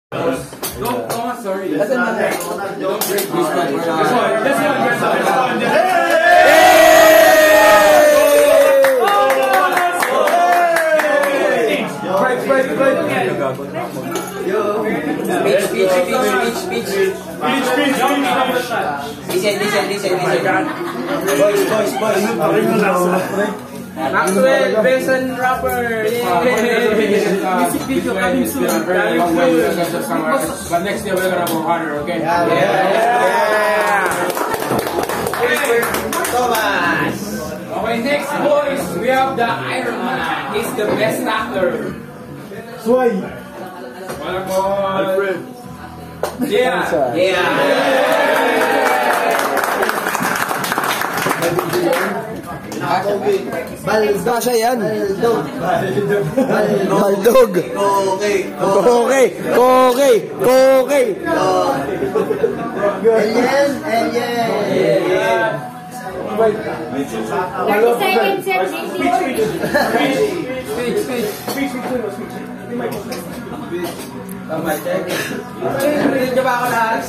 Don't sorry. That's another. Don't break this one. This one. Maxwell, Benson, rapper. Music video coming soon. But next year we're gonna go harder, okay? Thomas. Okay, next boys, we have the Iron Man. He's the best actor. Sway. Alfred. Yeah. Kasha yan. Baldog. Koke. Alien. 30 seconds and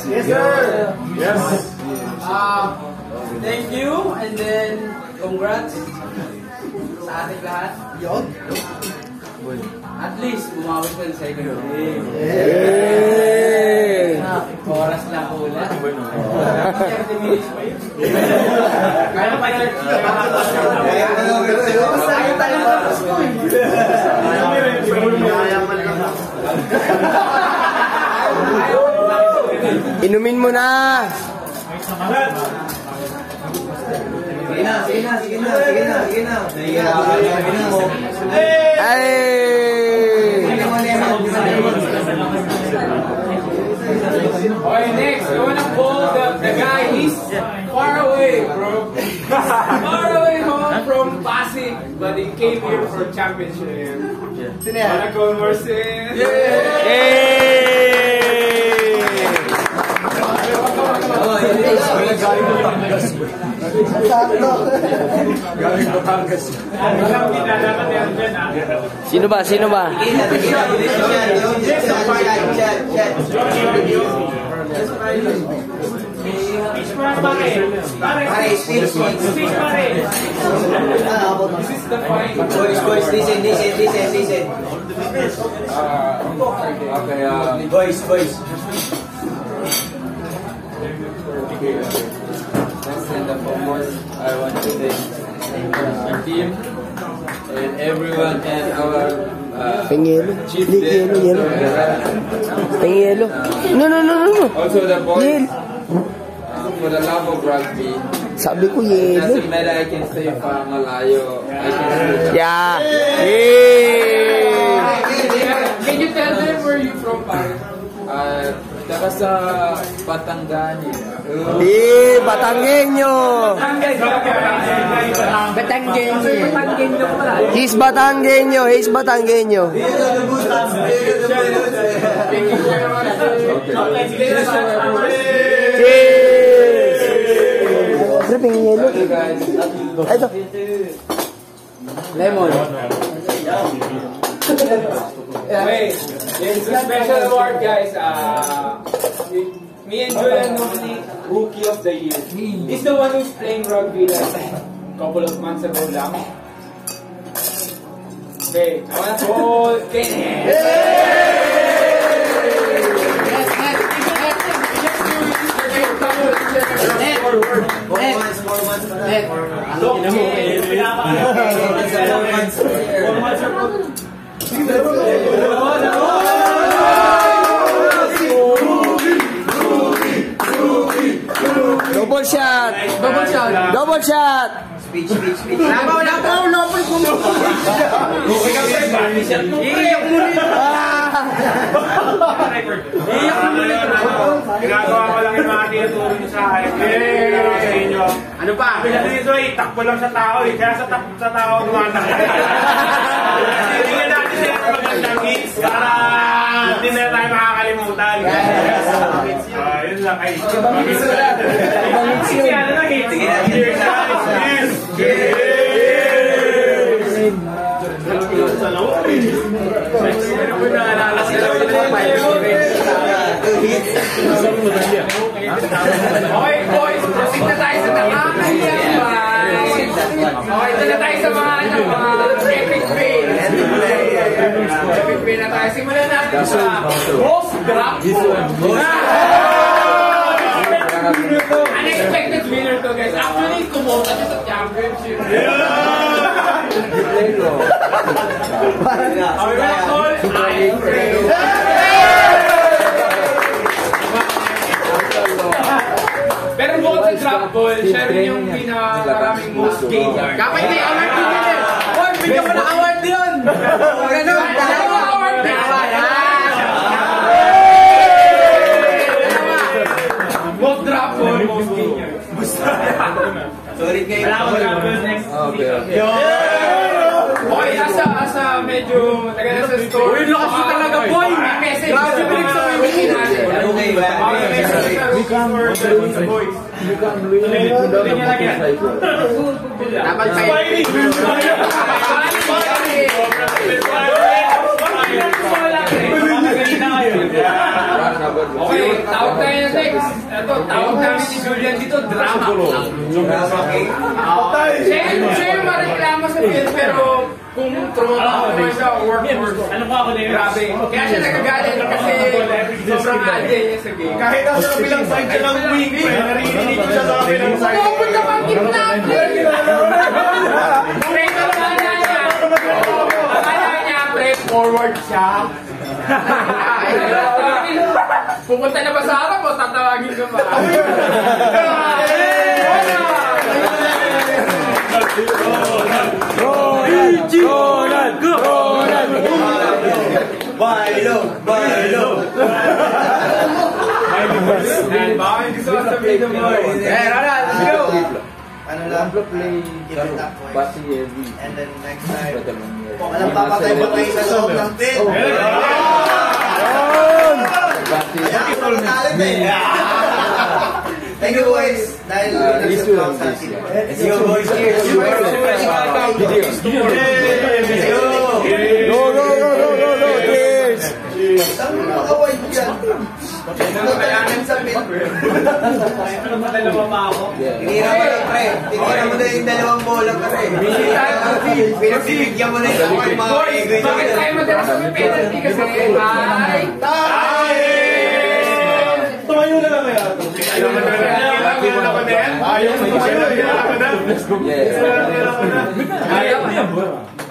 Yes, sir. Yes. Thank you and then congrats sa ating lahat. At least bumawit ka sa second game. Oras lang hula. 30 minutes pa yun. Kaya pa yun. Kaya talaga. Inumin mo na. Sige na. Okay, next, I wanna call the guy. He's far away, bro. Far away home from Pasig, but he came here for championship. Wanna go Marcin? Sino ba? Boys, listen. Okay, Boys. first and foremost, I want to thank our team and everyone and our chief Yelo. No. also the boys for the love of rugby. Sabi ko It yelo. doesn't matter, I can stay from Malayo. I can stay. Yeah. Can you tell them where you from, pare? Taga sa Batangan. Batanggenyo. He's Batanggenyo. Dripping yellow. Ito. Lemon. Wait, it's a special award, guys. Me and Julian nominate Rookie of the Year. He's the one who's playing rugby like a couple of months ago lang. Okay, I want to hold Double shot. Speech. Lapaw. Iiyak mo nito. Ginagawa ko lang yung mga tinuturo nyo sa akin. Sa inyo. Ano pa? Dito takbo lang sa tao eh. Kaya sa tao gumatakbo. Tingnan natin sila ng magandang hits para hindi na tayo makakalimutan. Yun lang. Ay, ano na hits? Cheers! Okay, boys, proceed na tayo sa nakakahiyang fight. Okay, ito na tayo sa mga epic fail. Epic fail na tayo. Simulan natin sa most drop ball. Unexpected winner to, guys. Actually, kumota siya sa championship. Our record, pero bukod sa drop ball, siya rin yung pinakaraming most game yard. Kapag may award din yun eh. Hoy, bigyan mo ng award yun. Ganun, dalawa award din. Most drop ball, most game yard. Sorry kayo. Okay, asa medyo taga na sa store. Uy, lakas mo talaga, boy! May message Grabe, sa break sa wiki natin. Okay, ba? May message sa wiki store sa boys. Dapat kayo. Okay, tawag tayo na next. Ito, tawag namin si Julian dito, drama. Siya yung mareklamo sa film, pero kung trauma naman siya, workforce. Ano ba ako na yun? Grabe. Kaya siya nagagalit kasi sobrang adya niya sa game. Kahit nasa kabilang side siya ng wing, naririnig ko siya sa kabilang side. Pag-open ka pang gitna, pre! Pre, akala niya, pre, forward siya. Pupunta na ba sa harap o tatawagin ka ba? Bailo! Baka hindi gusto ka sabihin ng boys. Ronald, let's go! Ano lang, play Basi heavy. And then next time, walang papatay-patay sa loob ng pit. Thank you boys. Dahil nag-subscribe sa atin. Let's go boys. Cheers. Go! Cheers! Saan mo makaway dyan? Nagkakayanan sa pit. Tinira mo lang, pre. Tinira mo na yung dalawang bola, pre. Pinagbibigyan mo na yung mga Boys, bakit tayo madalas sa penalty kasi ay... Tumayo na lang kaya.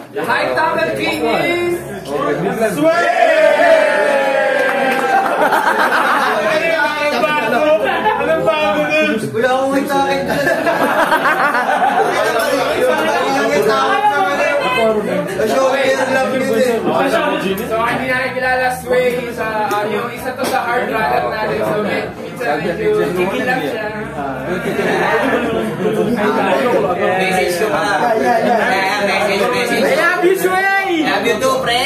The high tackle king is... Anong bago nun? Wala akong may takin. So, hindi natin kilala Sway sa yung isa to sa hard runner natin. So, minsan medyo kikilap siya. Message ko pa. Message. I love you, Sway! Love you too, pre.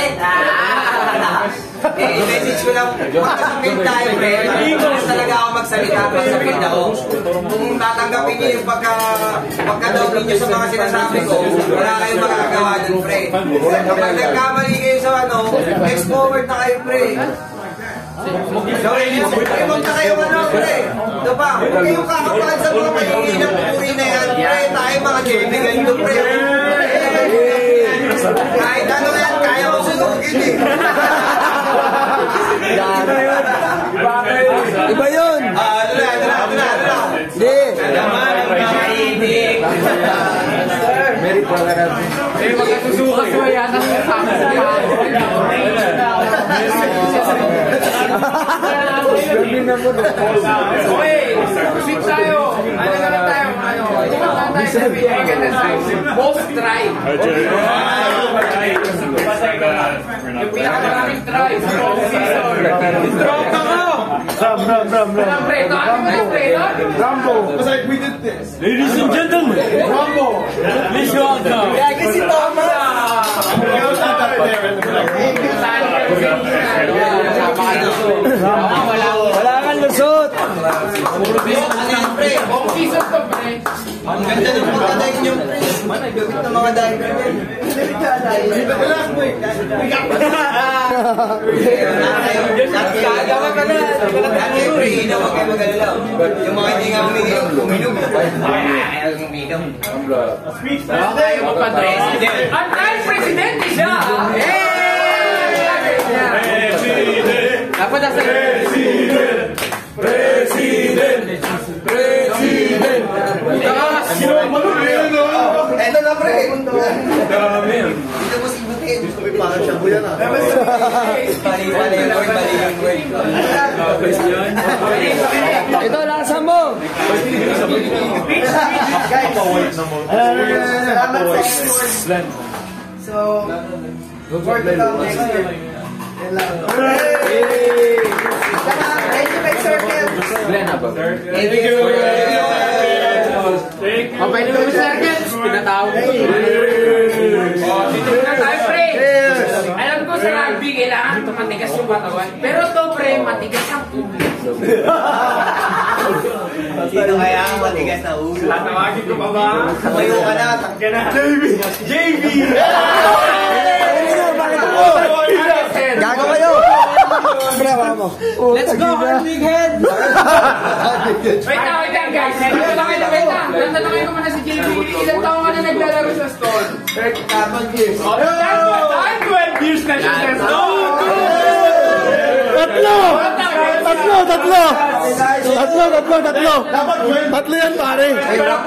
Message ko lang, magkasapit tayo, pre. Mas talaga ako magsalita, magkasapit ako. Kung tatanggapin niyo yung pagka-down ninyo sa mga sinasabi ko, wala kayong magagawa dun, pre. Kapag nagkamali kayo sa next forward na kayo, pre. Huwag na kayo pre. Ito pa, huwag kayong kakapahan sa mga paningilang puri na yan, pre. Tayo mga kaibigan ito, pre. Kahit ano yan, kaya ko sunugin eh. Iba yun! Ano na. Hindi! Naman ang kaibigan. Merit pa ka natin. Magkasusukas mo yata sa sama sa okay, proceed tayo. Ano naman tayo? Tumataan tayo sa magandang tayo. Most try. Yung pinakamaraming try sa whole season. Strong ka ko! Walang pre. Ano mo yung pre, no? Rambo. It's like we did this. Ladies and gentlemen, Rambo. please welcome. Kaya si Thomas! Wala kang lusot! Buong season to, pre. Ang ganda ng pagkadayin nyo, pre. Gamit ng mga diver. Gagawa ka na. Dati, pre, huwag kayo mag-alala. Yung mga hindi nga uminom. Ayaw uminom. Speech president. Ang presidente siya! Dapat nasa President! Eto na, pre. Dami yan. Dito mo sibutin. Parang siya po yan ah. Bali yung word. Ito, lakasan mo. Guys, salamat sa effort. So, work it out next year. Yan lang. Thank you, Mike Circle. Thank you. Pwede mo sa circle? Pinatawag ko. Dito na tayo, pre. Alam ko sa rugby, kailangan matigas yung katawan. Pero to, pre, matigas ang ulo. Sino kaya ang matigas na ulo? Tatawagin ko pa ba? Tayo ka na, takya na. JB! Gago kayo. Let's go, hard big head! Wait lang, guys. Wait lang. Tatanungin ko muna si JB. Ilan taong ka na naglalaro sa store? 12 years. 12 years na siya sa store! Tatlo yan, pare. Ngayon,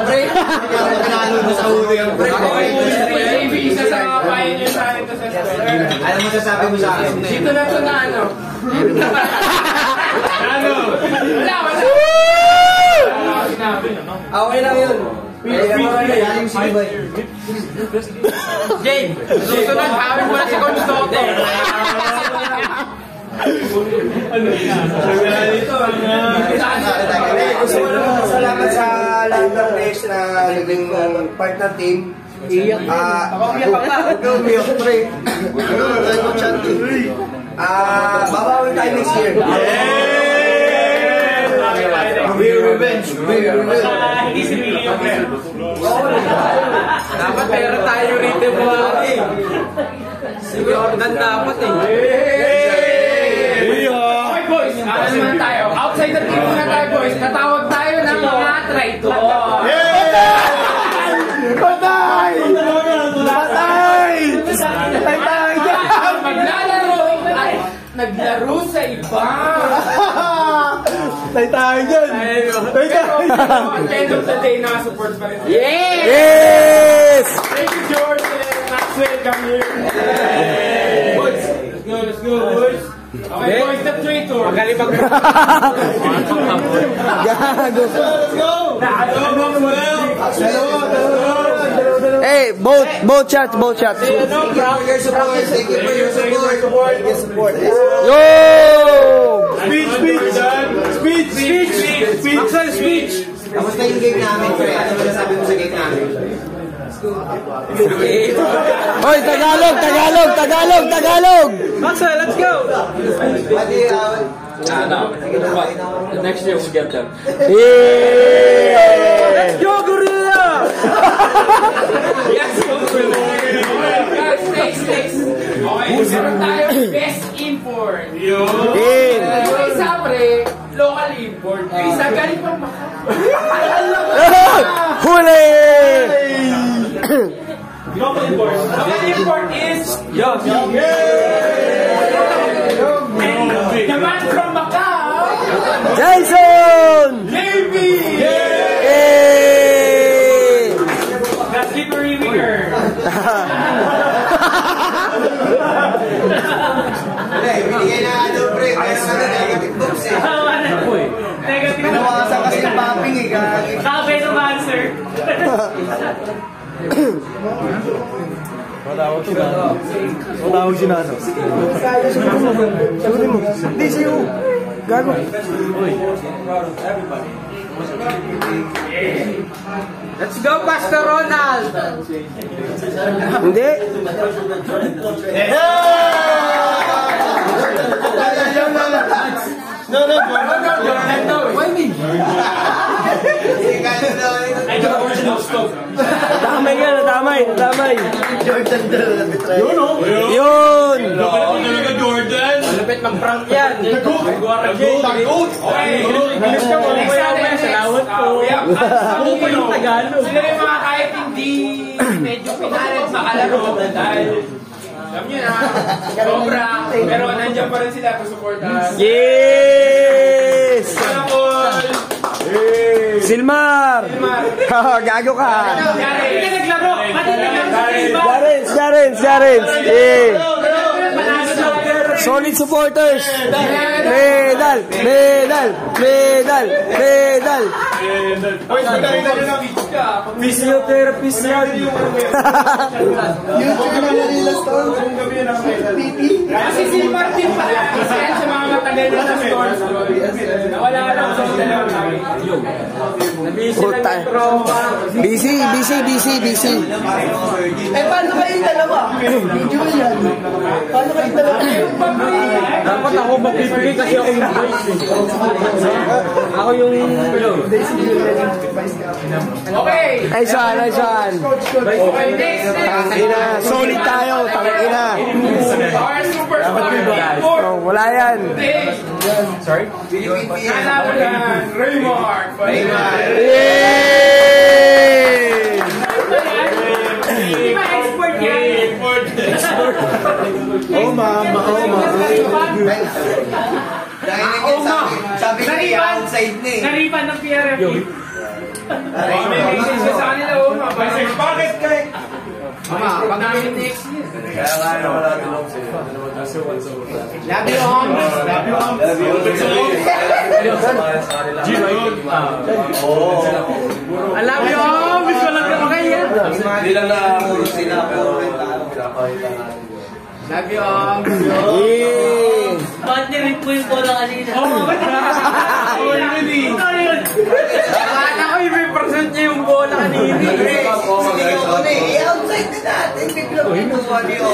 pre. Pinalo mo sa ulo yung pre. JB, isa sa mga pioneer sa ito sa store. Alam mo sasabi mo sa akin? Dito na ito na ano. Wala. Okay lang yun. Galing si Ibay. Jane, susunod, hawin mo na si Coach Toto. Gusto ko naman salamat sa lahat ng players na naging part ng team. Babawi tayo next year. Revenge. Hindi si Billy yung dapat pera tayo rito mo. Si Jordan dapat eh. Okay boys, ano naman tayo? Outside the team muna tayo boys. Natawag tayo ng mga traitor. Patay! Naglaro sa iba. Tay tayo dyan. At the end of the day, naka-support pa rin. Yes! Thank you, George. Maxwell, come here. Boys, let's go, boys. Okay, boys, the traitor. Magaling mag- Hey, both shots. Thank you for your support. Thank you for your support. Yo! Speech. Kamusta yung game namin, pre? Ano masasabi mo sa game namin? Hoy, Tagalog! Maxwell, let's go. Pati, Next year we'll get them. Yeah! Yo, Gorilla! Yes, guys, next. Okay, meron tayo best import. Yung isa, pre, local import. Yung isa, galing pang Huli! local import is the man from Macau, Jason! Navy! Hey! The slippery winger. binigay na ano, pre. Pero na negative books eh. Negative. Nawasan kasi ng popping eh. Sabi ng answer. Matawag si Nano. Sagutin mo. Hindi, siyo. Gago. Let's go, Pastor Ronald! Hindi. No. Why me? Ay, the original stove. Natamay nga, natamay. Jordan Yun, oh. Yun! Jordan! Malapit mag-prank yan. Tagot! Bilis ka mo. Salawat po. Ako pa yung Tagalog. Sila yung mga kahit hindi medyo pinalit makalaro dahil alam nyo na, sobra. Pero nandiyan pa rin sila to support us. Yes! Silmar! Gago ka! Hindi naglaro! Jarens! Eh! Solid supporters! Medal! Physiotherapist yan! YouTube na nalilas to. Kasi si Martin pala, isa yan sa mga matagal na sa stores. Nawala lang sa dalawang kami. Puta. Busy. Eh, paano kayong dalawa? Video yan. Paano kayong dalawa? Dapat ako magpipili kasi ako yung voice. Ako yung... Okay! Nice one. Okay, next! Solid tayo, tangina. Our superstar! Oh, wala yan. Sorry? Nalaman Raymar! Yay! Hindi ba export yan? Oh, mama. Dahil sabi niya, outside na eh. Naripan ng PRF. May message ka sa kanila, bakit kayo? Pag namin next year. Kaya nga na wala tulong sa'yo. Love you, Homs. I love you all! Miss ko lang ka kaya. Hindi lang nakakuro sila, pero pinapakita natin. Love you, Homs. Yeah! Bakit nirit mo yung bola kanina? Akala ko yung percent niya yung bola kanina. Sige ko na eh, outside na natin. Biglang pinuha niyo.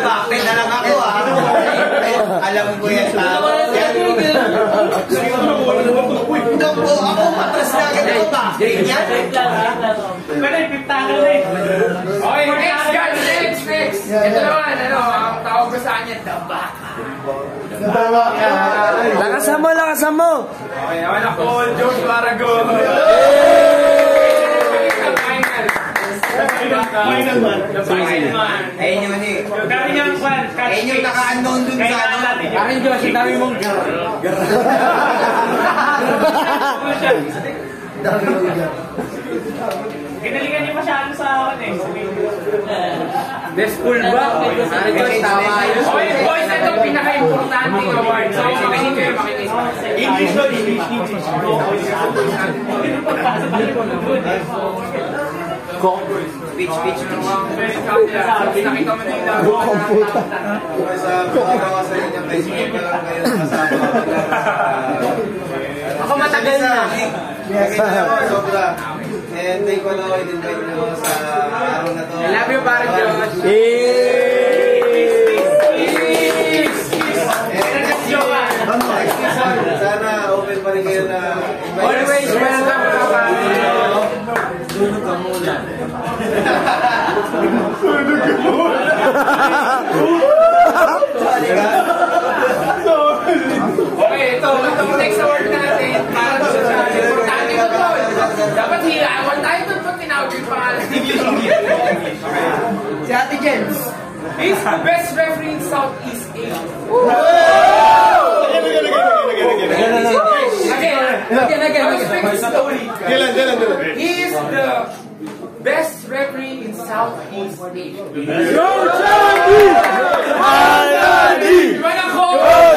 Bakit na lang ako ah. Alam ko yan tao. Ako matras na agad ako ba? Ganyan? Pero ipipta ka na eh. Okay, next guys, next. Ito naman, ang tawag ko sa kanya, Lakasan mo! Okay, naman ako, George Baragol. Final man. Ayun yun eh. Ayun yung naka-unknown dun sa ano. Akin Diyos, ang dami mong Ginalingan niyo masyado sa akin eh. best school ba? Akin Diyos, tama yun. Okay, boys, ito ang pinaka-importanting award. So, hindi kayo makinig. English to English. Pitch. Nakita mo na yung Computer. Ako matagal na. Sobra. And thank you na invite nyo sa araw na to. I love you, para Diyos. Sana open pa rin kayo na invite. Always welcome, Papa. Sunog ka muna. Okay, ito ang next award natin para sa importante ko to. Dapat hilawan tayo doon pag tinawag yung pangalan. Si Ate Jens. He's the best referee in Southeast Asia. Again. He is the best referee in Southeast Asia. Go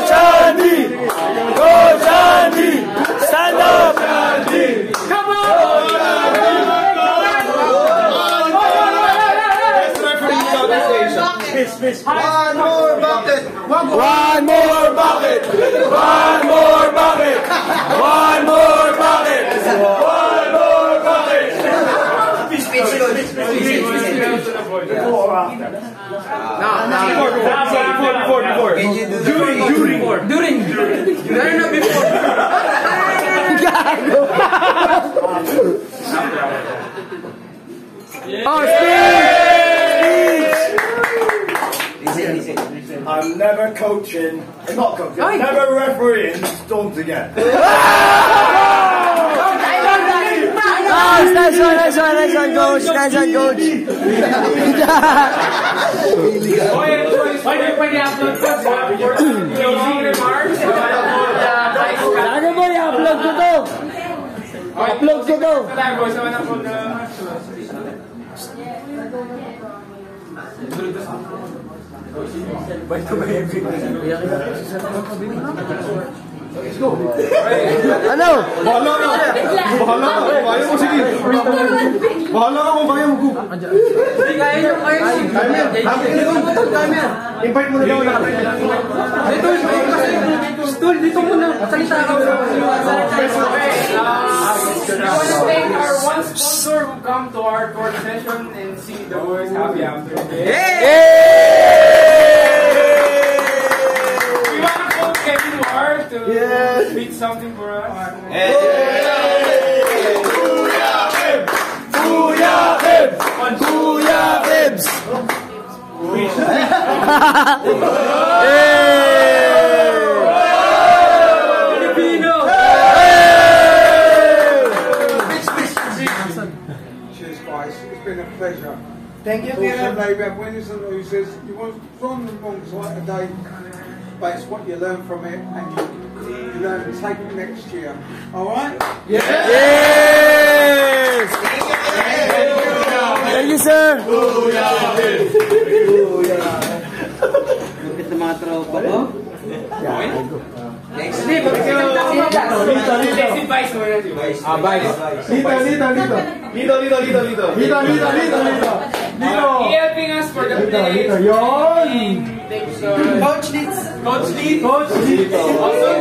Chandi! Go Chandi! Stand up! Come on! One more bucket! One more bucket! One more bucket! One more bucket! One more bucket! Before. Can you do During. No, before. Gago! Oh, speech! I'm never coaching, not coaching, I'm never refereeing Storms again. Nice one, coach. Nice one, coach. Pwede upload ko sa closing remarks. Ano mo, i-upload ko to. Upload ko to. Ano? Bahala ka! Kaya mo, sige! Bahala ka kung kaya mo, Gu! Invite mo na daw na. Dito muna. Salita ka. We want to thank our one sponsor who come to our court session and see the boys happy after the game. We want to call Kevin Ward to speak something for us. Booyah, Ibs! Filipino! Cheers, guys. It's been a pleasure. Thank you, Maybe winners and losers. You was on the wrong side today, but it's what you learn from it, and you learn to take it next year. All right? Yes! Thank you, sir! Lupit na mga tropa mo. Next. Dito. Helping us for the play. Coach Leeds. Also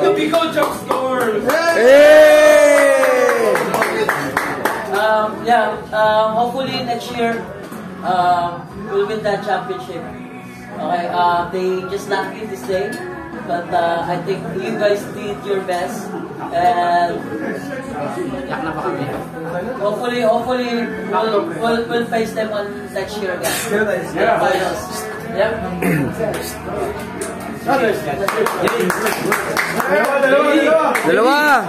the Pico Jock Storm. Hopefully next year we'll win that championship. Okay, they just lacked it this day, but I think you guys did your best, and hopefully we'll face them on next year again. Finals. Yeah. Dalawa!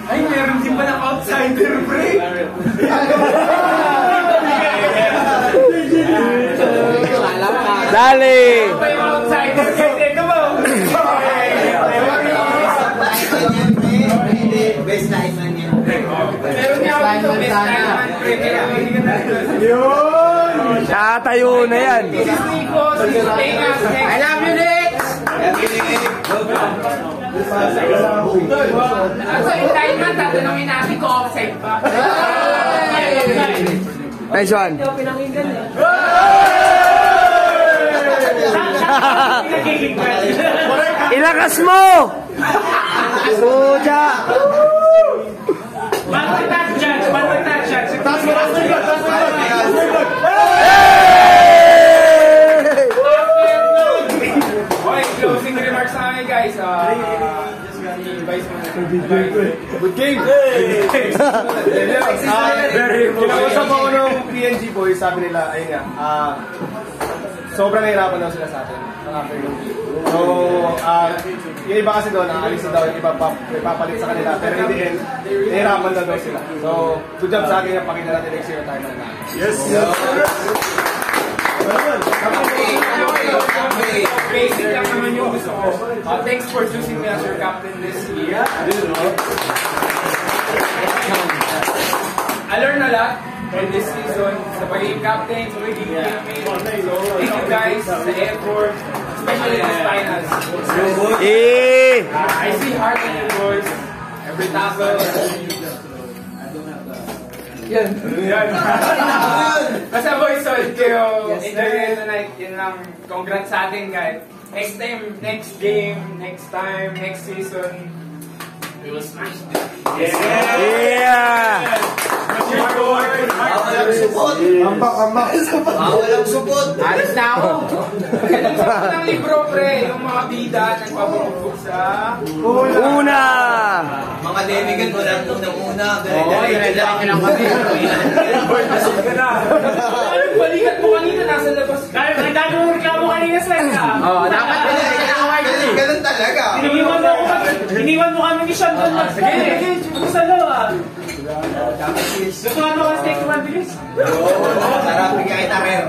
Ay, meron din pa ng outsider break. Dali! Pa yung outsider break. Ito ba? Best time man yan. Meron niya ako ito. Best time break. Tatayo na yan. This is Nico. This is Vegas. I love you, Nick. Sa time man, tatanungin natin kung offside pa. Nice one. Ilakas mo! Suja! Closing remarks sa akin, guys. Good game! Kinausap ako ng PNG boys, sabi nila, ayun nga, sobrang nahirapan daw sila sa atin ng afternoon. So, yung iba kasi doon, aalis na daw, yung iba papalit sa kanila, pero in the end, nahirapan na daw sila. So, good job sa akin yung pakita natin next year tayo na. Yes! Basic lang naman yung gusto ko. Thanks for choosing me as your captain this year. I learned a lot in this season sa pagiging captain, sa pagiging teammate. So, thank you guys sa effort, especially in this finals. I see heart in you boys. Every tackle. Yan. Basta boys, so kayo enjoy tonight. Yun lang. Congrats sa atin, guys. Next time, next game, next time, next season, we will smash this. Yeah! Bawal ang supot. Bawal ang supot. Alis na ako. Sabi ng libro, pre, yung mga bida nagpapabugbog sa... Una! Mga demigan mo lang una. Dire-diretso lang kami. Balikat mo kanina, nasa labas. Ang dami mong reklamo kanina sa Dapat Ganun talaga. Iniwan mo kami ni Sean doon. Sige, sa lawa. Gusto nga mo kasi take 1 bilis. Sarap, bigyan kita, Rer.